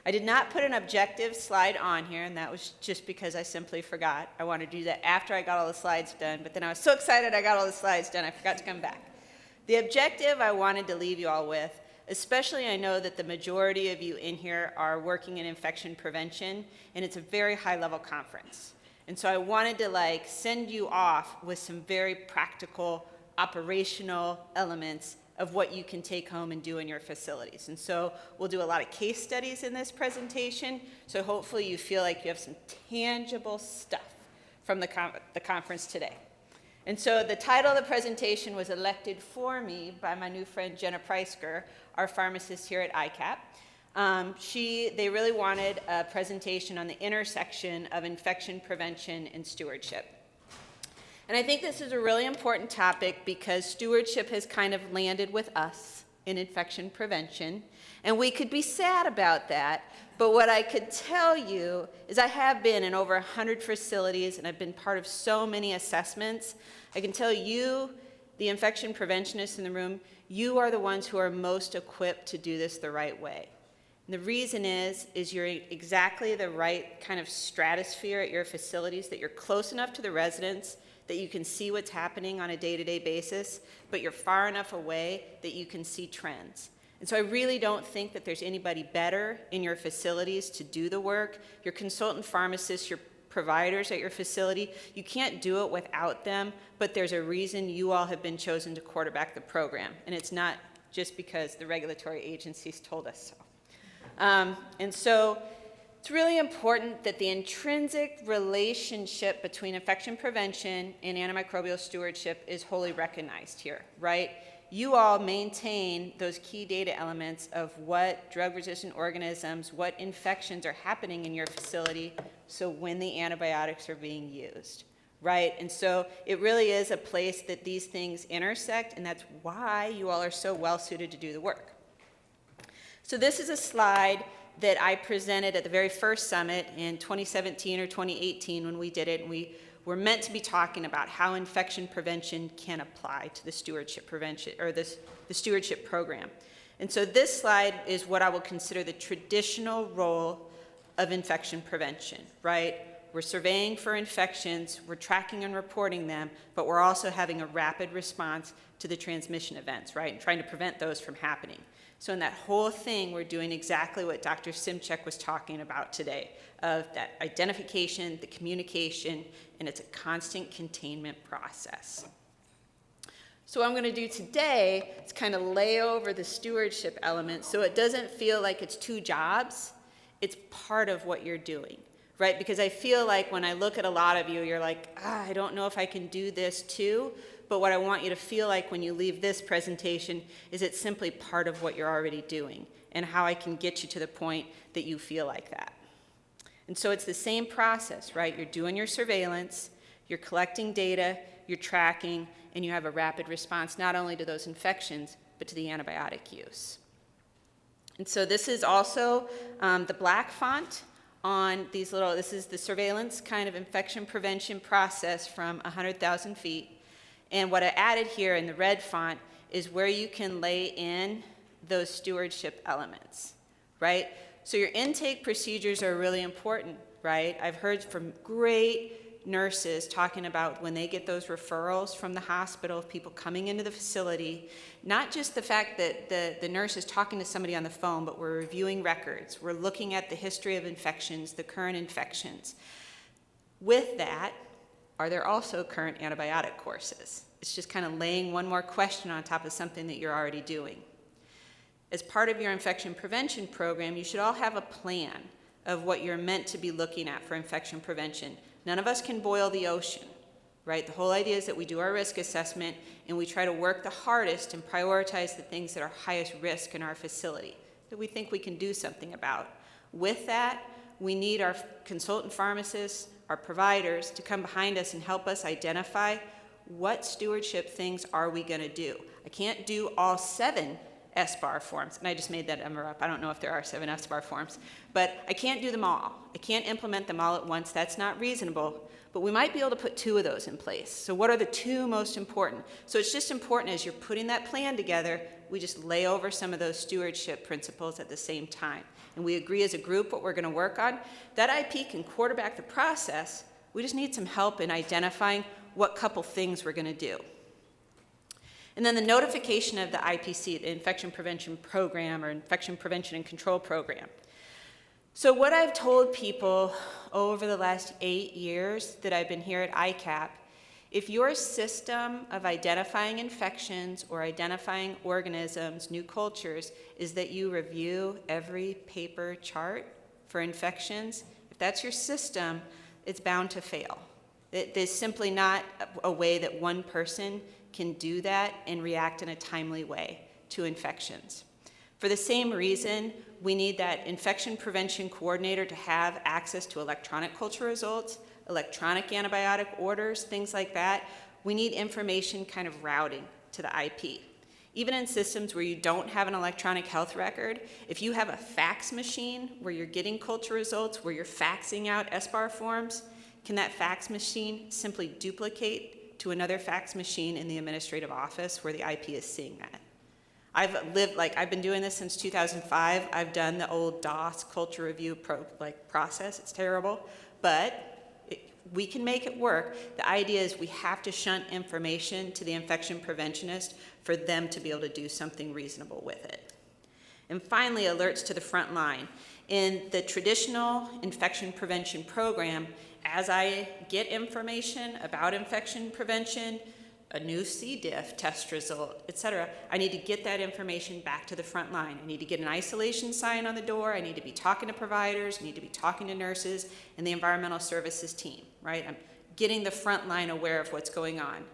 I did not put an objective slide on here, and that was just because I simply forgot. I wanted to do that after I got all the slides done, but then I was so excited I got all the slides done, I forgot to come back. The objective I wanted to leave you all with, especially I know that the majority of you in here are working in infection prevention, and it's a very high-level conference. And so I wanted to send you off with some very practical, operational elements of what you can take home and do in your facilities. And so we'll do a lot of case studies in this presentation, so hopefully you feel like you have some tangible stuff from the conference today. And so the title of the presentation was elected for me by my new friend Jenna Preisker, our pharmacist here at ICAP. They really wanted a presentation on the intersection of infection prevention and stewardship. And I think this is a really important topic because stewardship has kind of landed with us in infection prevention, and we could be sad about that, but what I could tell you is I have been in over 100 facilities and I've been part of so many assessments. I can tell you, the infection preventionists in the room, you are the ones who are most equipped to do this the right way. And the reason is you're exactly the right kind of stratosphere at your facilities, that you're close enough to the residents that you can see what's happening on a day-to-day basis, but you're far enough away that you can see trends. And so I really don't think that there's anybody better in your facilities to do the work. Your consultant pharmacists, your providers at your facility, you can't do it without them, but there's a reason you all have been chosen to quarterback the program. And it's not just because the regulatory agencies told us so. And so it's really important that the intrinsic relationship between infection prevention and antimicrobial stewardship is wholly recognized here, right? You all maintain those key data elements of what drug-resistant organisms, what infections are happening in your facility, so when the antibiotics are being used, right? And so it really is a place that these things intersect, and that's why you all are so well-suited to do the work. So this is a slide that I presented at the very first summit in 2017 or 2018 when we did it, and we were meant to be talking about how infection prevention can apply to the stewardship prevention, or the stewardship program. And so this slide is what I will consider the traditional role of infection prevention, right? We're surveying for infections, we're tracking and reporting them, but we're also having a rapid response to the transmission events, right? And trying to prevent those from happening. So in that whole thing, we're doing exactly what Dr. Simchek was talking about today, of that identification, the communication, and it's a constant containment process. So what I'm going to do today is kind of lay over the stewardship element so it doesn't feel like it's two jobs, it's part of what you're doing, right? Because I feel like when I look at a lot of you, you're like, I don't know if I can do this too. But what I want you to feel like when you leave this presentation is it's simply part of what you're already doing and how I can get you to the point that you feel like that. And so it's the same process, right? You're doing your surveillance, you're collecting data, you're tracking, and you have a rapid response not only to those infections, but to the antibiotic use. And so this is also the black font on these little, this is the surveillance kind of infection prevention process from 100,000 feet. And what I added here in the red font is where you can lay in those stewardship elements, right? So your intake procedures are really important, right? I've heard from great nurses talking about when they get those referrals from the hospital of people coming into the facility, not just the fact that the nurse is talking to somebody on the phone, but we're reviewing records. We're looking at the history of infections, the current infections. With that, are there also current antibiotic courses? It's just kind of laying one more question on top of something that you're already doing. As part of your infection prevention program, you should all have a plan of what you're meant to be looking at for infection prevention. None of us can boil the ocean, right? The whole idea is that we do our risk assessment and we try to work the hardest and prioritize the things that are highest risk in our facility that we think we can do something about. With that, we need our consultant pharmacists, our providers to come behind us and help us identify what stewardship things are we going to do. I can't do all 7 SBAR forms. And I just made that number up. I don't know if there are 7 SBAR forms. But I can't do them all. I can't implement them all at once. That's not reasonable. But we might be able to put 2 of those in place. So what are the 2 most important? So it's just important as you're putting that plan together, we just lay over some of those stewardship principles at the same time. And we agree as a group what we're going to work on. That IP can quarterback the process. We just need some help in identifying what couple things we're going to do. And then the notification of the IPC, the Infection Prevention Program or Infection Prevention and Control Program. So what I've told people over the last 8 years that I've been here at ICAP, if your system of identifying infections or identifying organisms, new cultures, is that you review every paper chart for infections, if that's your system, it's bound to fail. There's simply not a way that one person can do that and react in a timely way to infections. For the same reason, we need that infection prevention coordinator to have access to electronic culture results, electronic antibiotic orders, things like that. We need information kind of routing to the IP. Even in systems where you don't have an electronic health record, if you have a fax machine where you're getting culture results, where you're faxing out SBAR forms, can that fax machine simply duplicate to another fax machine in the administrative office where the IP is seeing that? I've been doing this since 2005. I've done the old DOS culture review process. It's terrible, but we can make it work. The idea is we have to shunt information to the infection preventionist for them to be able to do something reasonable with it. And finally, alerts to the front line. In the traditional infection prevention program, as I get information about infection prevention, a new C. diff test result, et cetera, I need to get that information back to the front line. I need to get an isolation sign on the door. I need to be talking to providers. I need to be talking to nurses and the environmental services team, right? I'm getting the front line aware of what's going on.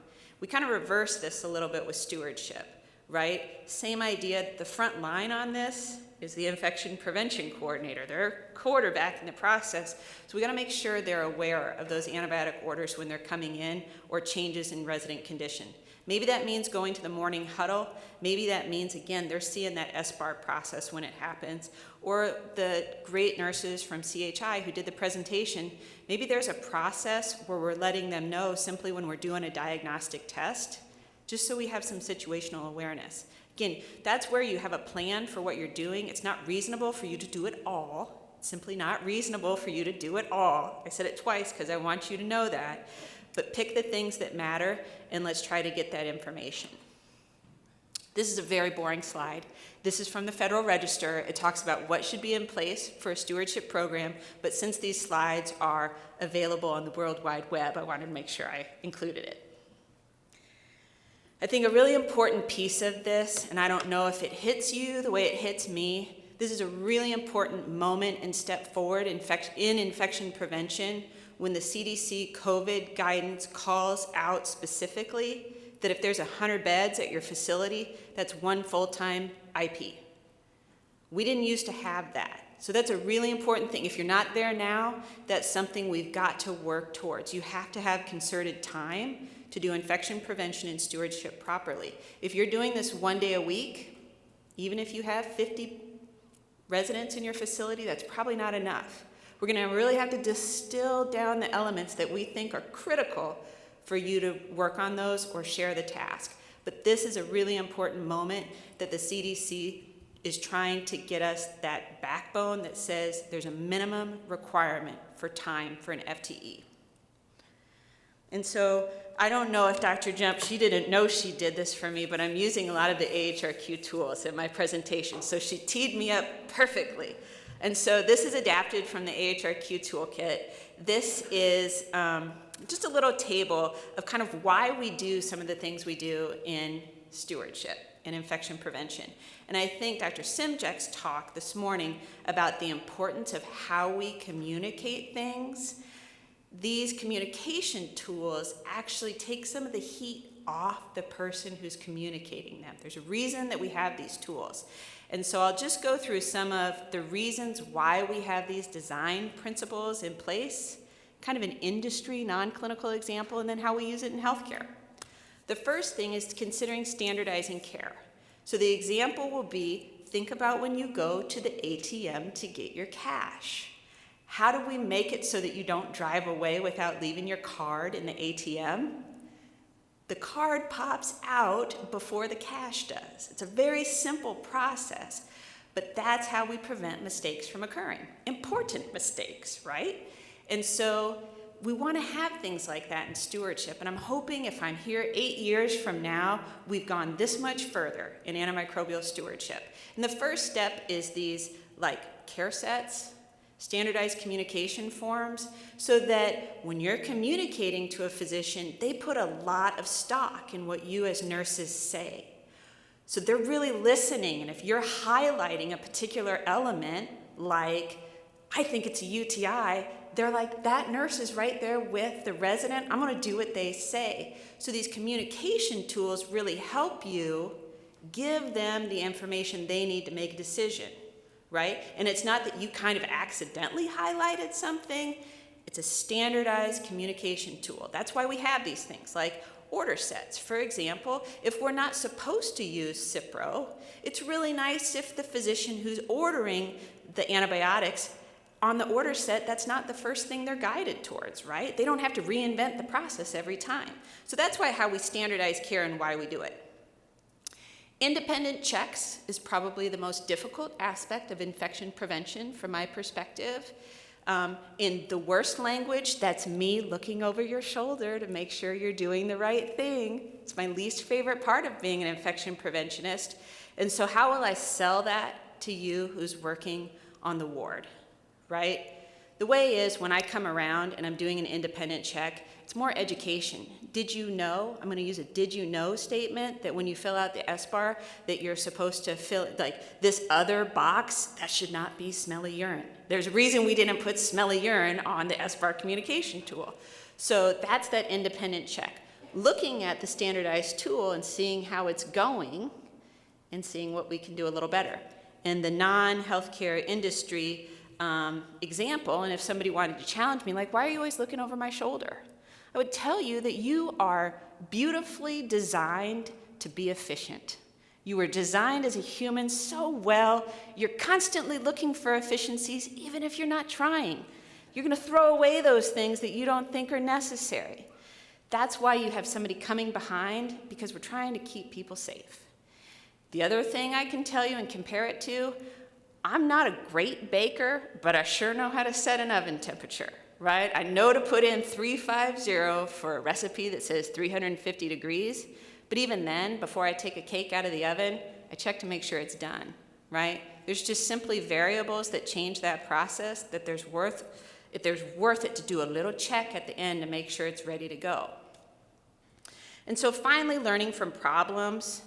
We kind of reverse this a little bit with stewardship, right? Same idea. The front line on this is the infection prevention coordinator. They're quarterbacking the process. So we got to make sure they're aware of those antibiotic orders when they're coming in or changes in resident condition. Maybe that means going to the morning huddle. Maybe that means, again, they're seeing that SBAR process when it happens. Or the great nurses from CHI who did the presentation, maybe there's a process where we're letting them know simply when we're doing a diagnostic test, just so we have some situational awareness. Again, that's where you have a plan for what you're doing. It's not reasonable for you to do it all. It's simply not reasonable for you to do it all. I said it twice because I want you to know that. But pick the things that matter, and let's try to get that information. This is a very boring slide. This is from the Federal Register. It talks about what should be in place for a stewardship program, but since these slides are available on the World Wide Web, I wanted to make sure I included it. I think a really important piece of this, and I don't know if it hits you the way it hits me, this is a really important moment and step forward in infection prevention when the CDC COVID guidance calls out specifically that if there's 100 beds at your facility, that's 1 full-time IP. We didn't used to have that. So that's a really important thing. If you're not there now, that's something we've got to work towards. You have to have concerted time to do infection prevention and stewardship properly. If you're doing this 1 day a week, even if you have 50 residents in your facility, that's probably not enough. We're going to really have to distill down the elements that we think are critical for you to work on those or share the task. But this is a really important moment that the CDC is trying to get us that backbone that says there's a minimum requirement for time for an FTE. And so I don't know if Dr. Jump, she didn't know she did this for me, but I'm using a lot of the AHRQ tools in my presentation. So she teed me up perfectly. And so this is adapted from the AHRQ toolkit. This is just a little table of kind of why we do some of the things we do in stewardship and infection prevention. And I think Dr. Simjak's talk this morning about the importance of how we communicate things, these communication tools actually take some of the heat off the person who's communicating them. There's a reason that we have these tools. And so I'll just go through some of the reasons why we have these design principles in place, kind of an industry, non-clinical example, and then how we use it in healthcare. The first thing is considering standardizing care. So the example will be, think about when you go to the ATM to get your cash. How do we make it so that you don't drive away without leaving your card in the ATM? The card pops out before the cash does. It's a very simple process, but that's how we prevent mistakes from occurring. Important mistakes, right? And so we want to have things like that in stewardship, and I'm hoping if I'm here 8 years from now, we've gone this much further in antimicrobial stewardship. And the first step is these like care sets, standardized communication forms, so that when you're communicating to a physician, they put a lot of stock in what you as nurses say. So they're really listening, and if you're highlighting a particular element, like, I think it's a UTI, they're like, that nurse is right there with the resident, I'm gonna do what they say. So these communication tools really help you give them the information they need to make a decision, right? And it's not that you kind of accidentally highlighted something, it's a standardized communication tool. That's why we have these things like order sets. For example, if we're not supposed to use Cipro, it's really nice if the physician who's ordering the antibiotics on the order set, that's not the first thing they're guided towards, right? They don't have to reinvent the process every time. So that's why how we standardize care and why we do it. Independent checks is probably the most difficult aspect of infection prevention from my perspective. In the worst language, that's me looking over your shoulder to make sure you're doing the right thing. It's my least favorite part of being an infection preventionist. And so how will I sell that to you who's working on the ward, right? The way is when I come around and I'm doing an independent check, it's more education. Did you know? I'm going to use a did you know statement that when you fill out the SBAR that you're supposed to fill, like this other box, that should not be smelly urine. There's a reason we didn't put smelly urine on the SBAR communication tool. So that's that independent check. Looking at the standardized tool and seeing how it's going and seeing what we can do a little better. In the non-healthcare industry example, and if somebody wanted to challenge me, like, why are you always looking over my shoulder? I would tell you that you are beautifully designed to be efficient. You were designed as a human so well, you're constantly looking for efficiencies, even if you're not trying. You're going to throw away those things that you don't think are necessary. That's why you have somebody coming behind, because we're trying to keep people safe. The other thing I can tell you and compare it to, I'm not a great baker, but I sure know how to set an oven temperature, right? I know to put in 350 for a recipe that says 350 degrees, but even then, before I take a cake out of the oven, I check to make sure it's done, right? There's just simply variables that change that process that if there's worth it to do a little check at the end to make sure it's ready to go. And so finally, learning from problems.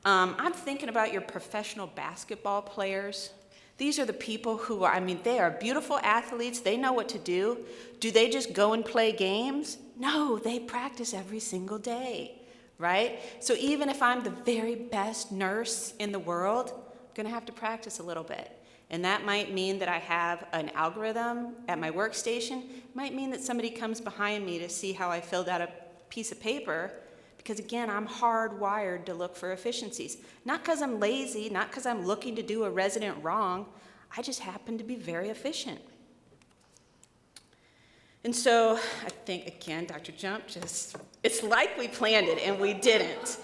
I'm thinking about your professional basketball players. These are the people who are, they are beautiful athletes. They know what to do. Do they just go and play games? No, they practice every single day, right? So even if I'm the very best nurse in the world, I'm going to have to practice a little bit. And that might mean that I have an algorithm at my workstation. It might mean that somebody comes behind me to see how I filled out a piece of paper, because again, I'm hardwired to look for efficiencies. Not because I'm lazy, not because I'm looking to do a resident wrong, I just happen to be very efficient. And so I think, again, Dr. Jump, it's like we planned it and we didn't.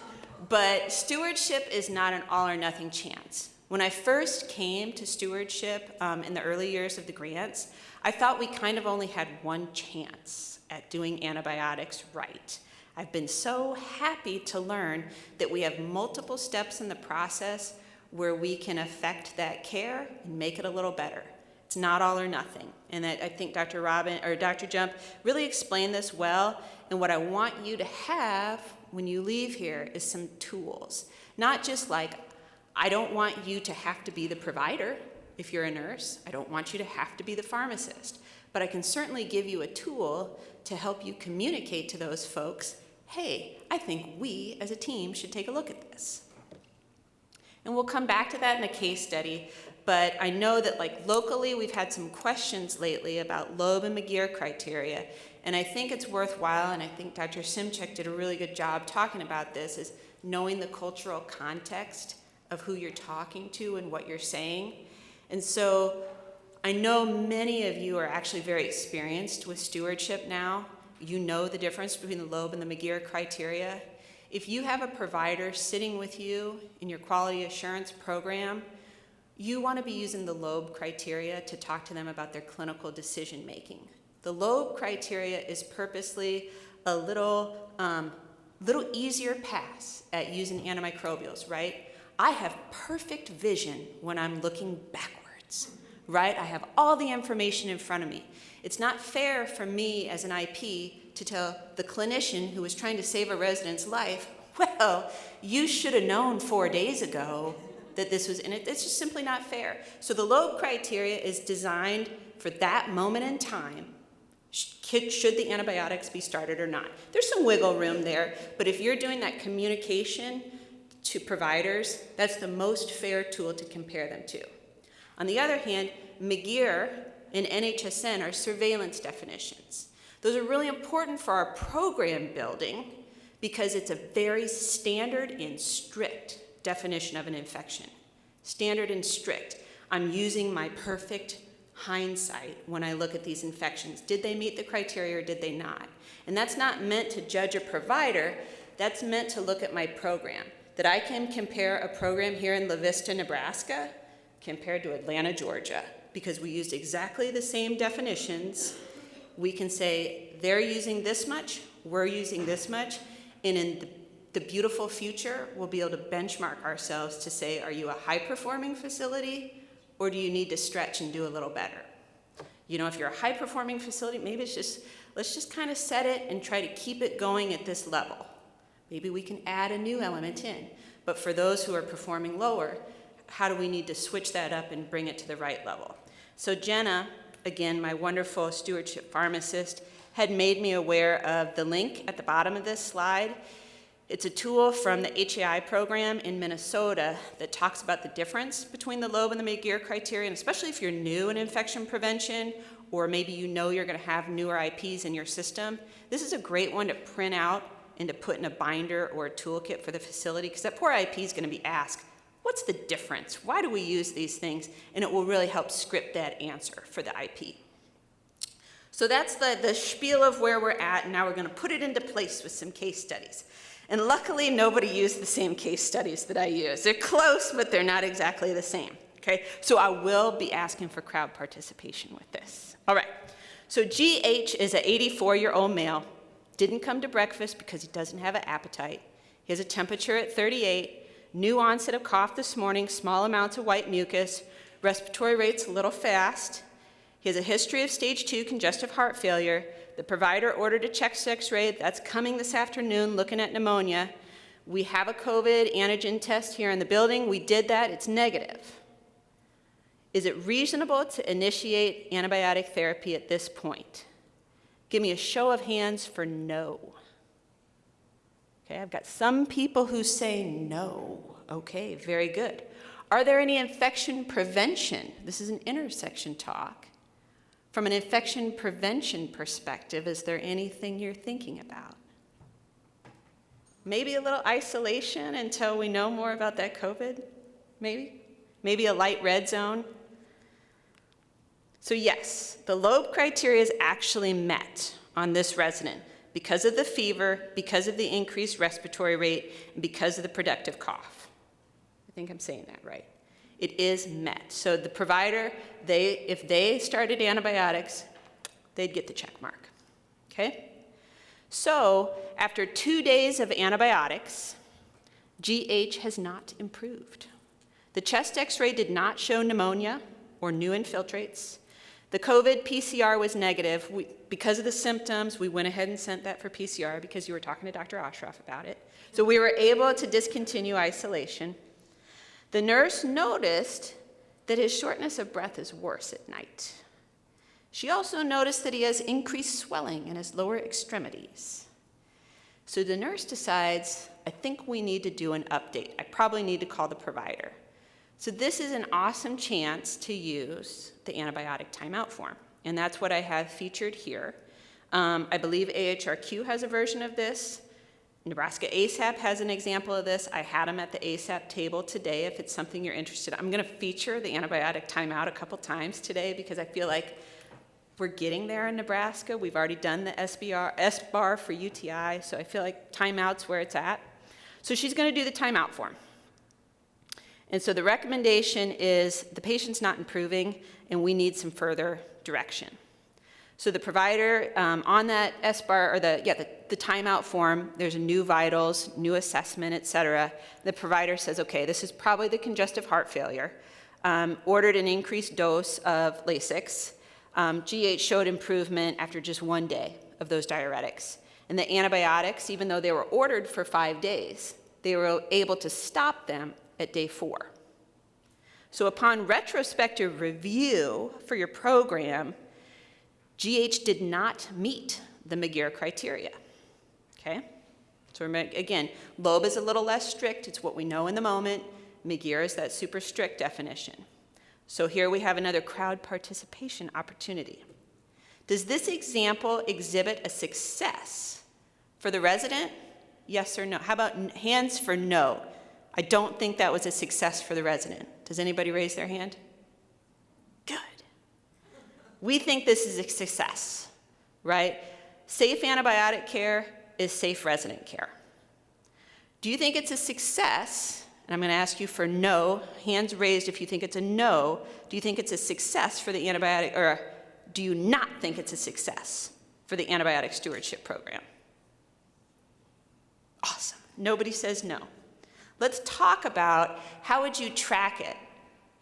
But stewardship is not an all or nothing chance. When I first came to stewardship in the early years of the grants, I thought we kind of only had one chance at doing antibiotics right. I've been so happy to learn that we have multiple steps in the process where we can affect that care and make it a little better. It's not all or nothing. And I think Dr. Jump really explained this well. And what I want you to have when you leave here is some tools. Not just like, I don't want you to have to be the provider if you're a nurse. I don't want you to have to be the pharmacist. But I can certainly give you a tool to help you communicate to those folks, hey, I think we as a team should take a look at this. And we'll come back to that in a case study, but I know that locally we've had some questions lately about Loeb and McGeer criteria, and I think it's worthwhile, and I think Dr. Simchek did a really good job talking about this, is knowing the cultural context of who you're talking to and what you're saying. And so I know many of you are actually very experienced with stewardship now. You know the difference between the Loeb and the McGeer criteria. If you have a provider sitting with you in your quality assurance program, you want to be using the Loeb criteria to talk to them about their clinical decision making. The Loeb criteria is purposely a little easier pass at using antimicrobials, right? I have perfect vision when I'm looking backwards, right? I have all the information in front of me. It's not fair for me as an IP to tell the clinician who was trying to save a resident's life, well, you should have known 4 days ago that this was in it. It's just simply not fair. So the Loeb criteria is designed for that moment in time. Should the antibiotics be started or not? There's some wiggle room there, but if you're doing that communication to providers, that's the most fair tool to compare them to. On the other hand, McGeer and NHSN are surveillance definitions. Those are really important for our program building because it's a very standard and strict definition of an infection. Standard and strict. I'm using my perfect hindsight when I look at these infections. Did they meet the criteria or did they not? And that's not meant to judge a provider, that's meant to look at my program. That I can compare a program here in La Vista, Nebraska, compared to Atlanta, Georgia, because we used exactly the same definitions. We can say, they're using this much, we're using this much, and in the beautiful future, we'll be able to benchmark ourselves to say, are you a high-performing facility, or do you need to stretch and do a little better? You know, if you're a high-performing facility, maybe it's just, let's just kind of set it and try to keep it going at this level. Maybe we can add a new element in. But for those who are performing lower, how do we need to switch that up and bring it to the right level? So Jenna, again, my wonderful stewardship pharmacist, had made me aware of the link at the bottom of this slide. It's a tool from the HAI program in Minnesota that talks about the difference between the Loeb and the McGeer criteria, and especially if you're new in infection prevention, or maybe you know you're gonna have newer IPs in your system. This is a great one to print out and to put in a binder or a toolkit for the facility, because that poor IP is gonna be asked, what's the difference? Why do we use these things? And it will really help script that answer for the IP. So that's the spiel of where we're at, and now we're gonna put it into place with some case studies. And luckily, nobody used the same case studies that I use. They're close, but they're not exactly the same, okay? So I will be asking for crowd participation with this. All right, so GH is an 84-year-old male, didn't come to breakfast because he doesn't have an appetite. He has a temperature at 38, new onset of cough this morning, small amounts of white mucus, respiratory rate's a little fast. He has a history of stage 2 congestive heart failure. The provider ordered a chest x-ray. That's coming this afternoon, looking at pneumonia. We have a COVID antigen test here in the building. We did that. It's negative. Is it reasonable to initiate antibiotic therapy at this point? Give me a show of hands for no. Okay, I've got some people who say no. Okay, very good. Are there any infection prevention? This is an intersection talk. From an infection prevention perspective, is there anything you're thinking about? Maybe a little isolation until we know more about that COVID, maybe? Maybe a light red zone? So yes, the Loeb criteria is actually met on this resident because of the fever, because of the increased respiratory rate, and because of the productive cough. I think I'm saying that right. It is met. So the provider, if they started antibiotics, they'd get the check mark, okay? So after 2 days of antibiotics, GH has not improved. The chest x-ray did not show pneumonia or new infiltrates. The COVID PCR was negative. Because of the symptoms, we went ahead and sent that for PCR because you were talking to Dr. Ostroff about it. So we were able to discontinue isolation. The nurse noticed that his shortness of breath is worse at night. She also noticed that he has increased swelling in his lower extremities. So the nurse decides, I think we need to do an update. I probably need to call the provider. So this is an awesome chance to use the antibiotic timeout form, and that's what I have featured here. I believe AHRQ has a version of this. Nebraska ASAP has an example of this. I had them at the ASAP table today if it's something you're interested in. I'm going to feature the antibiotic timeout a couple times today because I feel like we're getting there in Nebraska. We've already done the SBAR for UTI, so I feel like timeout's where it's at. So she's going to do the timeout form. And so the recommendation is the patient's not improving and we need some further direction. So the provider on that SBAR, or the timeout form, there's a new vitals, new assessment, et cetera. The provider says, okay, this is probably the congestive heart failure. Ordered an increased dose of Lasix. GH showed improvement after just 1 day of those diuretics. And the antibiotics, even though they were ordered for 5 days, they were able to stop them at day 4. So upon retrospective review for your program, GH did not meet the McGear criteria, okay? So again, Loeb is a little less strict. It's what we know in the moment. McGear is that super strict definition. So here we have another crowd participation opportunity. Does this example exhibit a success for the resident? Yes or no? How about hands for no? I don't think that was a success for the resident. Does anybody raise their hand? Good. We think this is a success, right? Safe antibiotic care is safe resident care. Do you think it's a success? And I'm going to ask you for no, hands raised if you think it's a no. Do you think it's a success for the antibiotic, or do you not think it's a success for the antibiotic stewardship program? Awesome. Nobody says no. Let's talk about how would you track it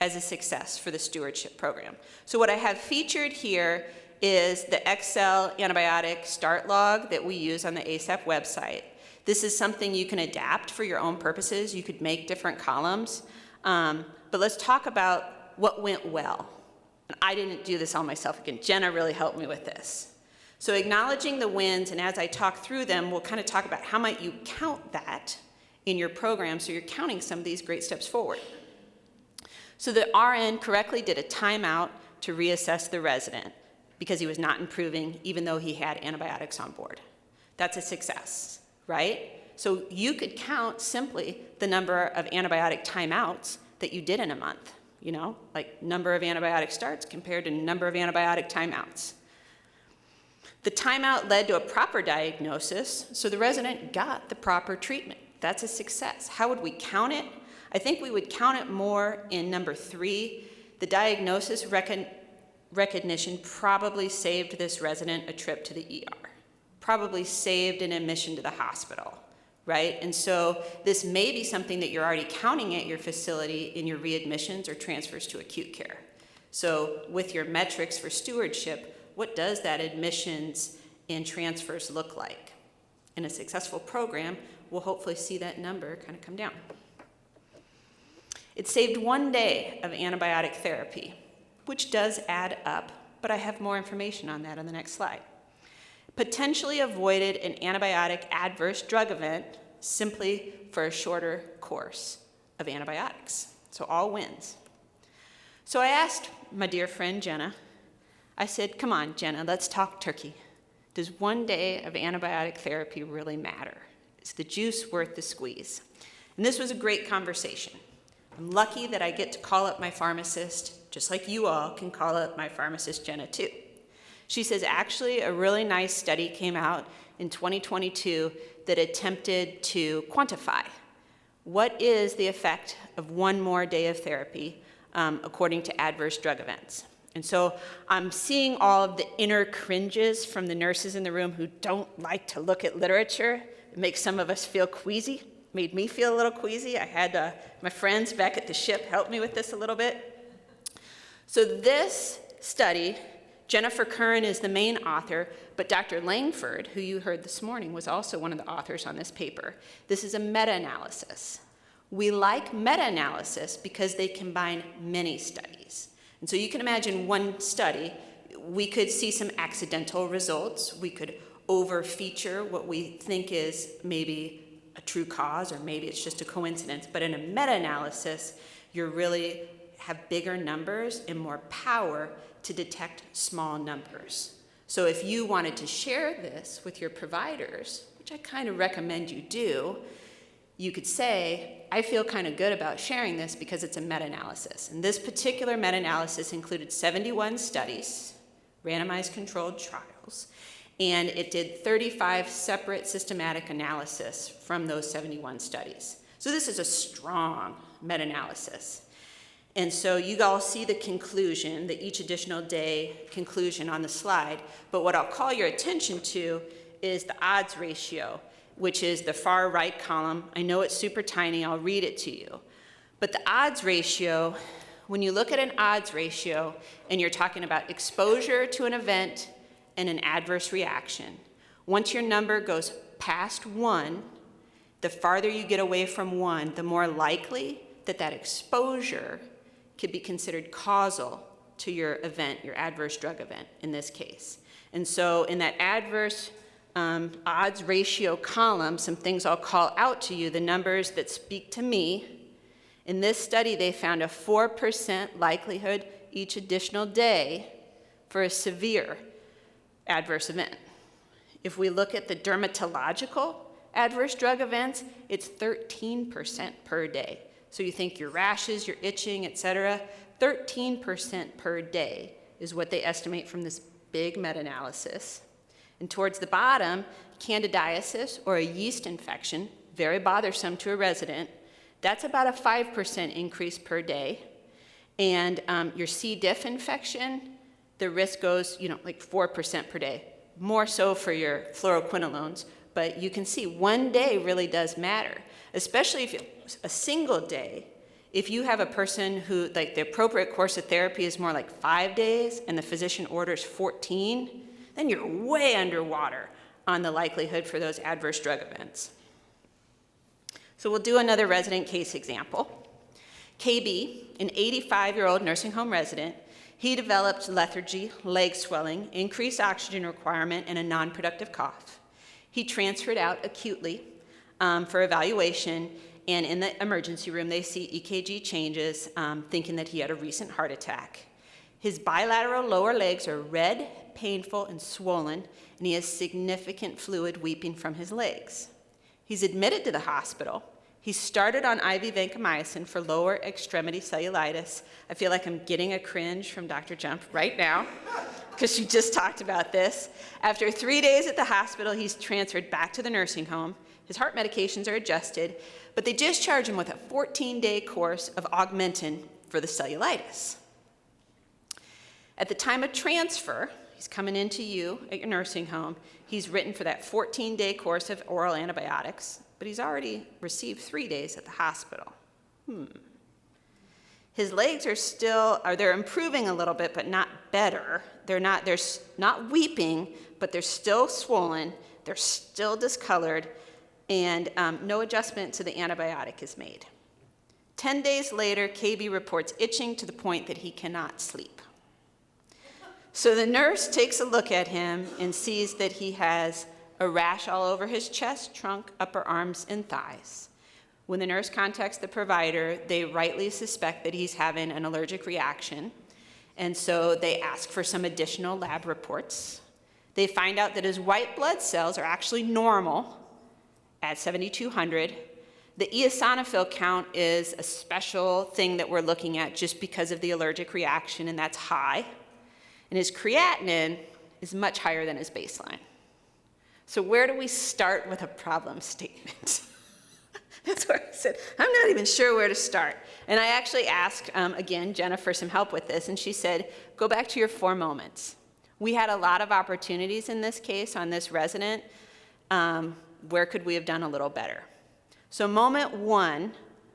as a success for the stewardship program. So what I have featured here is the Excel antibiotic start log that we use on the ASAP website. This is something you can adapt for your own purposes. You could make different columns. But let's talk about what went well. And I didn't do this all myself. Again, Jenna really helped me with this. So acknowledging the wins, and as I talk through them, we'll kind of talk about how might you count that in your program so you're counting some of these great steps forward. So the RN correctly did a timeout to reassess the resident because he was not improving even though he had antibiotics on board. That's a success, right? So you could count simply the number of antibiotic timeouts that you did in a month, you know, like number of antibiotic starts compared to number of antibiotic timeouts. The timeout led to a proper diagnosis, so the resident got the proper treatment. That's a success. How would we count it? I think we would count it more in number 3. The diagnosis recognition probably saved this resident a trip to the ER, probably saved an admission to the hospital, right? And so this may be something that you're already counting at your facility in your readmissions or transfers to acute care. So with your metrics for stewardship, what does that admissions and transfers look like? In a successful program, we'll hopefully see that number kind of come down. It saved 1 day of antibiotic therapy, which does add up, but I have more information on that on the next slide. Potentially avoided an antibiotic adverse drug event simply for a shorter course of antibiotics. So all wins. So I asked my dear friend Jenna, I said, come on, Jenna, let's talk turkey. Does 1 day of antibiotic therapy really matter? Is the juice worth the squeeze? And this was a great conversation. I'm lucky that I get to call up my pharmacist, just like you all can call up my pharmacist, Jenna, too. She says, actually, a really nice study came out in 2022 that attempted to quantify what is the effect of 1 more day of therapy according to adverse drug events. And so I'm seeing all of the inner cringes from the nurses in the room who don't like to look at literature. It makes some of us feel queasy. Made me feel a little queasy. I had my friends back at the ship help me with this a little bit. So this study, Jennifer Curran is the main author, but Dr. Langford, who you heard this morning, was also one of the authors on this paper. This is a meta-analysis. We like meta-analysis because they combine many studies. And so you can imagine one study, we could see some accidental results. We could over-feature what we think is maybe a true cause, or maybe it's just a coincidence. But in a meta-analysis, you really have bigger numbers and more power to detect small numbers. So if you wanted to share this with your providers, which I kind of recommend you do, you could say, I feel kind of good about sharing this because it's a meta-analysis. And this particular meta-analysis included 71 studies, randomized controlled trials, and it did 35 separate systematic analysis from those 71 studies. So this is a strong meta-analysis. And so you all see the conclusion, the each additional day conclusion on the slide, but what I'll call your attention to is the odds ratio, which is the far right column. I know it's super tiny, I'll read it to you. But the odds ratio, when you look at an odds ratio and you're talking about exposure to an event and an adverse reaction, once your number goes past 1, the farther you get away from 1, the more likely that that exposure could be considered causal to your event, your adverse drug event in this case. And so in that adverse odds ratio column, some things I'll call out to you, the numbers that speak to me. In this study, they found a 4% likelihood each additional day for a severe adverse event. If we look at the dermatological adverse drug events, it's 13% per day. So you think your rashes, your itching, etc., 13% per day is what they estimate from this big meta-analysis. And towards the bottom, candidiasis or a yeast infection, very bothersome to a resident, that's about a 5% increase per day. And your C. diff infection, the risk goes, like 4% per day. More so for your fluoroquinolones, but you can see 1 day really does matter, especially if a single day. If you have a person who, like, the appropriate course of therapy is more like 5 days and the physician orders 14, then you're way underwater on the likelihood for those adverse drug events. So we'll do another resident case example. KB, an 85-year-old nursing home resident, he developed lethargy, leg swelling, increased oxygen requirement, and a non-productive cough. He transferred out acutely for evaluation, and in the emergency room, they see EKG changes, thinking that he had a recent heart attack. His bilateral lower legs are red, painful, and swollen, and he has significant fluid weeping from his legs. He's admitted to the hospital. He started on IV vancomycin for lower extremity cellulitis. I feel like I'm getting a cringe from Dr. Jump right now, because she just talked about this. After 3 days at the hospital, he's transferred back to the nursing home. His heart medications are adjusted, but they discharge him with a 14-day course of Augmentin for the cellulitis. At the time of transfer, he's coming into you at your nursing home. He's written for that 14-day course of oral antibiotics, but he's already received 3 days at the hospital. His legs are still, they're improving a little bit, but not better. They're not weeping, but they're still swollen. They're still discolored, and no adjustment to the antibiotic is made. 10 days later, KB reports itching to the point that he cannot sleep. So the nurse takes a look at him and sees that he has a rash all over his chest, trunk, upper arms, and thighs. When the nurse contacts the provider, they rightly suspect that he's having an allergic reaction, and so they ask for some additional lab reports. They find out that his white blood cells are actually normal at 7,200. The eosinophil count is a special thing that we're looking at just because of the allergic reaction, and that's high. And his creatinine is much higher than his baseline. So where do we start with a problem statement? That's where I said, I'm not even sure where to start. And I actually asked, again, Jenna for some help with this, and she said, go back to your 4 moments. We had a lot of opportunities in this case on this resident. Where could we have done a little better? So moment 1,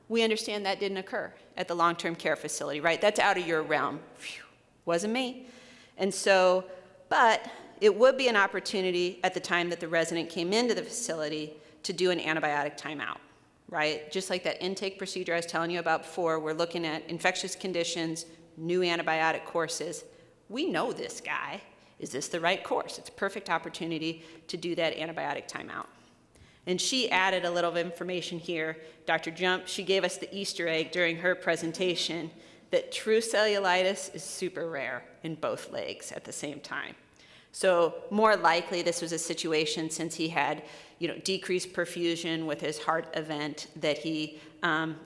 we understand that didn't occur at the long-term care facility, right? That's out of your realm. Phew, wasn't me. And so, but it would be an opportunity at the time that the resident came into the facility to do an antibiotic timeout, right? Just like that intake procedure I was telling you about before, we're looking at infectious conditions, new antibiotic courses. We know this guy. Is this the right course? It's a perfect opportunity to do that antibiotic timeout. And she added a little information here. Dr. Jump, she gave us the Easter egg during her presentation that true cellulitis is super rare in both legs at the same time. So more likely this was a situation, since he had decreased perfusion with his heart event, that he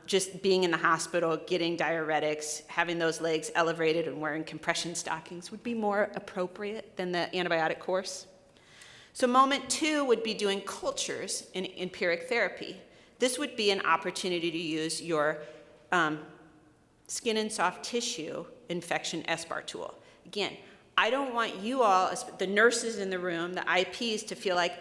just being in the hospital, getting diuretics, having those legs elevated and wearing compression stockings would be more appropriate than the antibiotic course. So moment 2 would be doing cultures in empiric therapy. This would be an opportunity to use your skin and soft tissue infection SBAR tool. Again, I don't want you all, the nurses in the room, the IPs, to feel like,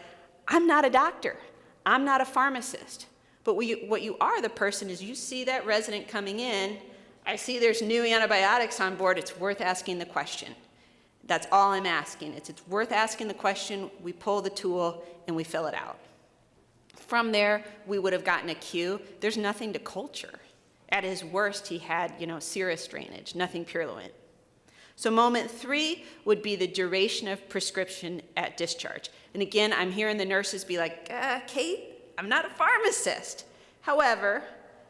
I'm not a doctor, I'm not a pharmacist. But what you are, the person, is you see that resident coming in, I see there's new antibiotics on board, it's worth asking the question. That's all I'm asking. It's worth asking the question, we pull the tool, and we fill it out. From there, we would have gotten a cue. There's nothing to culture. At his worst, he had, serous drainage, nothing purulent. So moment 3 would be the duration of prescription at discharge. And again, I'm hearing the nurses be like, Kate, I'm not a pharmacist. However,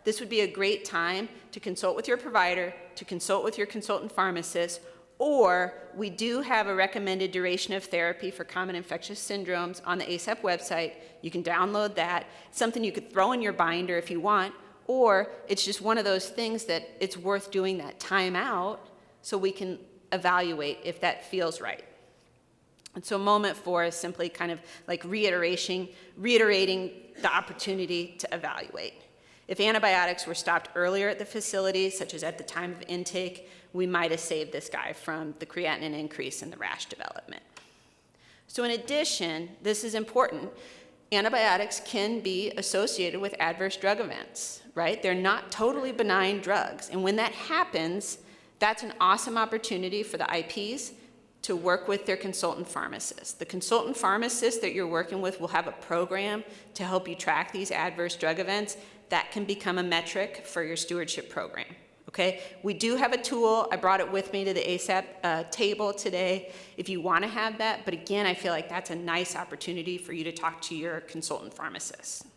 this would be a great time to consult with your provider, to consult with your consultant pharmacist, or we do have a recommended duration of therapy for common infectious syndromes on the ASAP website. You can download that. It's something you could throw in your binder if you want, or it's just one of those things that it's worth doing that time out so we can evaluate if that feels right. And so moment 4 is simply kind of like reiterating the opportunity to evaluate. If antibiotics were stopped earlier at the facility, such as at the time of intake, we might have saved this guy from the creatinine increase and the rash development. So in addition, this is important, antibiotics can be associated with adverse drug events, right? They're not totally benign drugs. And when that happens, that's an awesome opportunity for the IPs to work with their consultant pharmacist. The consultant pharmacist that you're working with will have a program to help you track these adverse drug events. That can become a metric for your stewardship program, okay? We do have a tool. I brought it with me to the ASAP table today if you want to have that. But again, I feel like that's a nice opportunity for you to talk to your consultant pharmacist.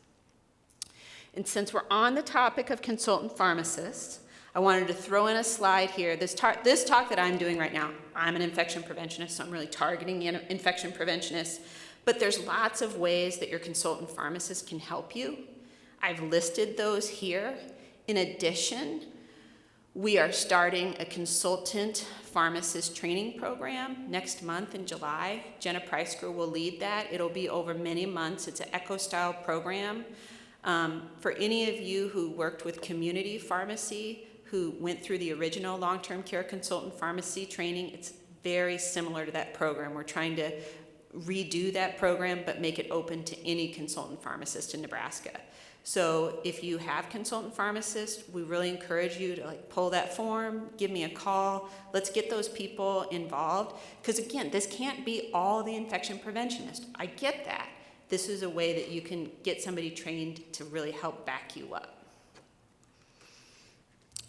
And since we're on the topic of consultant pharmacists, I wanted to throw in a slide here. This talk that I'm doing right now, I'm an infection preventionist, so I'm really targeting infection preventionists. But there's lots of ways that your consultant pharmacist can help you. I've listed those here. In addition, we are starting a consultant pharmacist training program next month in July. Jenna Preisker will lead that. It'll be over many months. It's an eco-style program. For any of you who worked with community pharmacy, who went through the original long-term care consultant pharmacy training, it's very similar to that program. We're trying to redo that program, but make it open to any consultant pharmacist in Nebraska. So if you have consultant pharmacists, we really encourage you to pull that form, give me a call. Let's get those people involved. Because again, this can't be all the infection preventionist. I get that. This is a way that you can get somebody trained to really help back you up.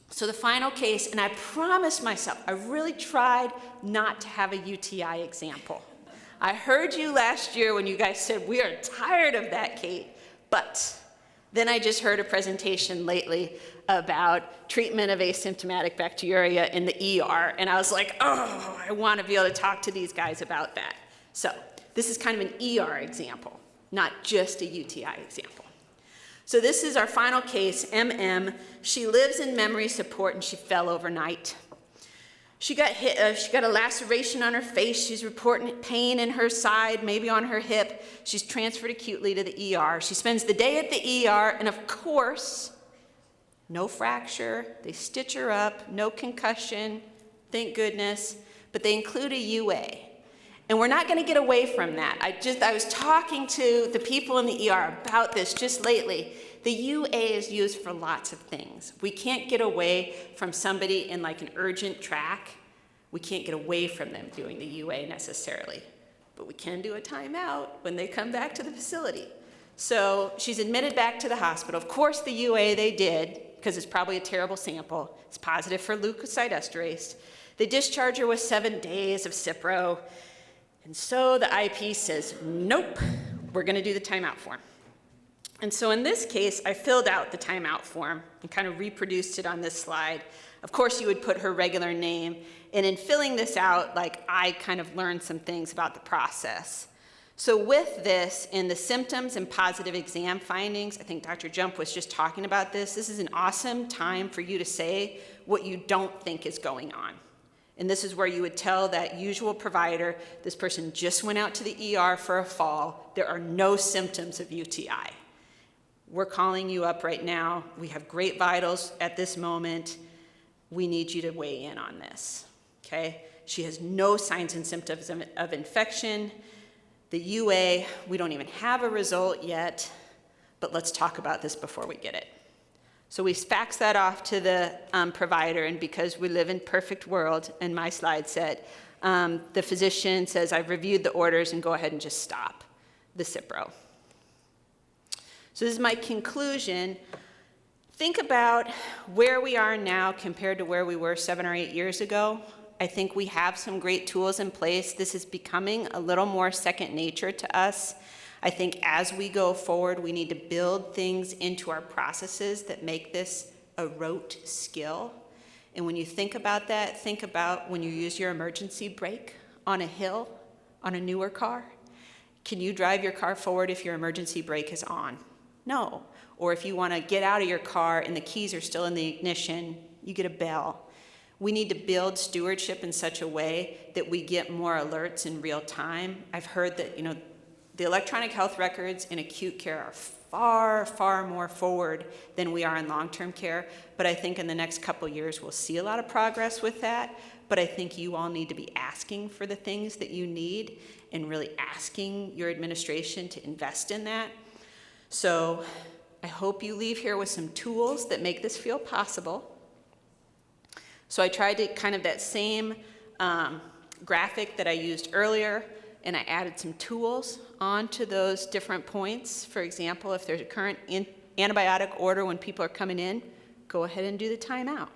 So the final case, and I promised myself, I really tried not to have a UTI example. I heard you last year when you guys said, we are tired of that, Kate, but then I just heard a presentation lately about treatment of asymptomatic bacteriuria in the ER, and I was like, oh, I want to be able to talk to these guys about that. So this is kind of an ER example, not just a UTI example. So this is our final case, MM. She lives in memory support, and she fell overnight. She got hit. She got a laceration on her face. She's reporting pain in her side, maybe on her hip. She's transferred acutely to the ER. She spends the day at the ER, and of course, no fracture. They stitch her up, no concussion, thank goodness, but they include a UA. And we're not going to get away from that. I was talking to the people in the ER about this just lately. The UA is used for lots of things. We can't get away from somebody in an urgent track. We can't get away from them doing the UA necessarily. But we can do a timeout when they come back to the facility. So she's admitted back to the hospital. Of course, the UA they did, because it's probably a terrible sample. It's positive for leukocyte esterase. They discharge her with 7 days of Cipro. And so the IP says, nope, we're going to do the timeout form. And so in this case, I filled out the timeout form and kind of reproduced it on this slide. Of course, you would put her regular name. And in filling this out, like, I kind of learned some things about the process. So with this, in the symptoms and positive exam findings, I think Dr. Jump was just talking about this. This is an awesome time for you to say what you don't think is going on. And this is where you would tell that usual provider, this person just went out to the ER for a fall. There are no symptoms of UTI. We're calling you up right now. We have great vitals at this moment. We need you to weigh in on this, okay? She has no signs and symptoms of infection. The UA, we don't even have a result yet, but let's talk about this before we get it. So we fax that off to the provider, and because we live in perfect world, and my slide said, the physician says, I've reviewed the orders and go ahead and just stop the Cipro. So this is my conclusion. Think about where we are now compared to where we were 7 or 8 years ago. I think we have some great tools in place. This is becoming a little more second nature to us. I think as we go forward, we need to build things into our processes that make this a rote skill. And when you think about that, think about when you use your emergency brake on a hill, on a newer car. Can you drive your car forward if your emergency brake is on? No. Or if you want to get out of your car and the keys are still in the ignition, you get a bell. We need to build stewardship in such a way that we get more alerts in real time. I've heard that, the electronic health records in acute care are far, far more forward than we are in long-term care. But I think in the next couple years, we'll see a lot of progress with that. But I think you all need to be asking for the things that you need and really asking your administration to invest in that. So I hope you leave here with some tools that make this feel possible. So I tried to kind of that same graphic that I used earlier, and I added some tools onto those different points. For example, if there's a current antibiotic order when people are coming in, go ahead and do the timeout.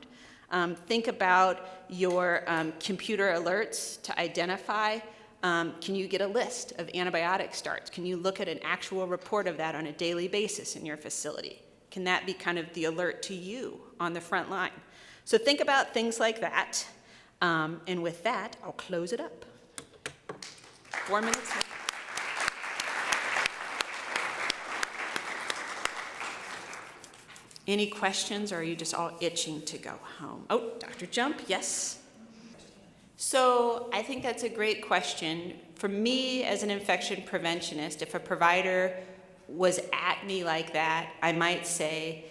Think about your computer alerts to identify, can you get a list of antibiotic starts? Can you look at an actual report of that on a daily basis in your facility? Can that be kind of the alert to you on the front line? So think about things like that. And with that, I'll close it up. 4 minutes. Any questions, or are you just all itching to go home? Oh, Dr. Jump, yes. So I think that's a great question. For me, as an infection preventionist, if a provider was at me like that, I might say,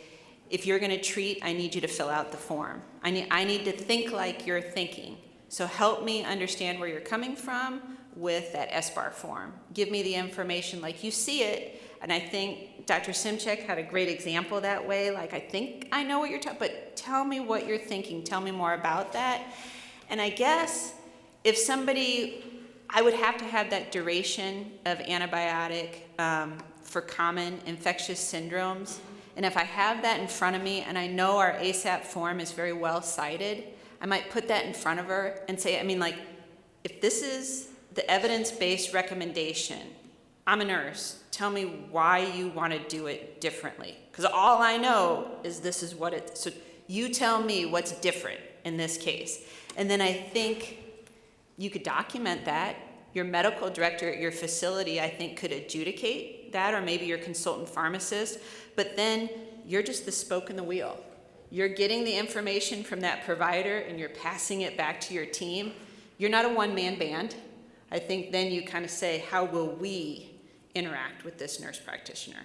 if you're going to treat, I need you to fill out the form. I need to think like you're thinking. So help me understand where you're coming from with that SBAR form. Give me the information like you see it. And I think Dr. Simchek had a great example that way. Like, I think I know what you're talking, but tell me what you're thinking. Tell me more about that. And I guess if somebody, I would have to have that duration of antibiotic for common infectious syndromes. And if I have that in front of me and I know our ASAP form is very well cited, I might put that in front of her and say, if this is the evidence-based recommendation, I'm a nurse, tell me why you want to do it differently. Because all I know is this is what it, so you tell me what's different in this case. And then I think you could document that. Your medical director at your facility, I think, could adjudicate that, or maybe your consultant pharmacist, but then you're just the spoke in the wheel. You're getting the information from that provider and you're passing it back to your team. You're not a one-man band. I think then you kind of say, how will we interact with this nurse practitioner?